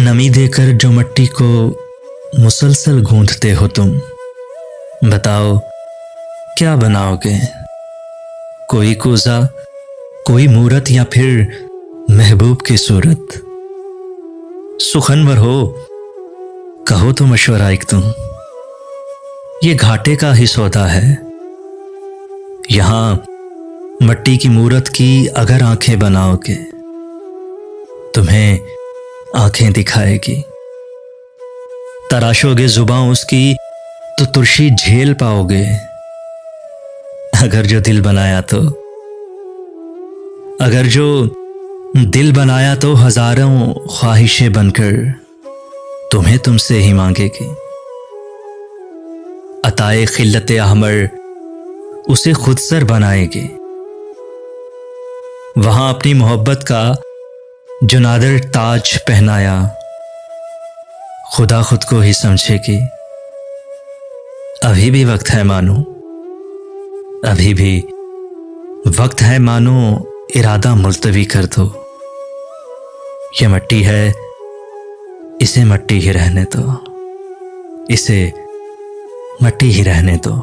नमी देकर जो मिट्टी को मुसलसल गूंथते हो तुम, बताओ क्या बनाओगे? कोई कूज़ा, कोई मूरत या फिर महबूब की सूरत? सुखनवर हो, कहो तो मशवरा एक तुम। ये घाटे का ही सौदा है। यहां मिट्टी की मूरत की अगर आंखें बनाओगे, तुम्हें आंखें दिखाएगी। तराशोगे जुबान उसकी तो तुर्शी झेल पाओगे। अगर जो दिल बनाया तो हजारों ख्वाहिशें बनकर तुम्हें तुमसे ही मांगेगी। अताए खिल्लते अहमर उसे खुद सर बनाएगी। वहां अपनी मोहब्बत का जो नादर ताज पहनाया, खुदा खुद को ही समझेगी। अभी भी वक्त है मानो, अभी भी वक्त है मानो, इरादा मुलतवी कर दो। ये मिट्टी है, इसे मिट्टी ही रहने दो, इसे मिट्टी ही रहने दो।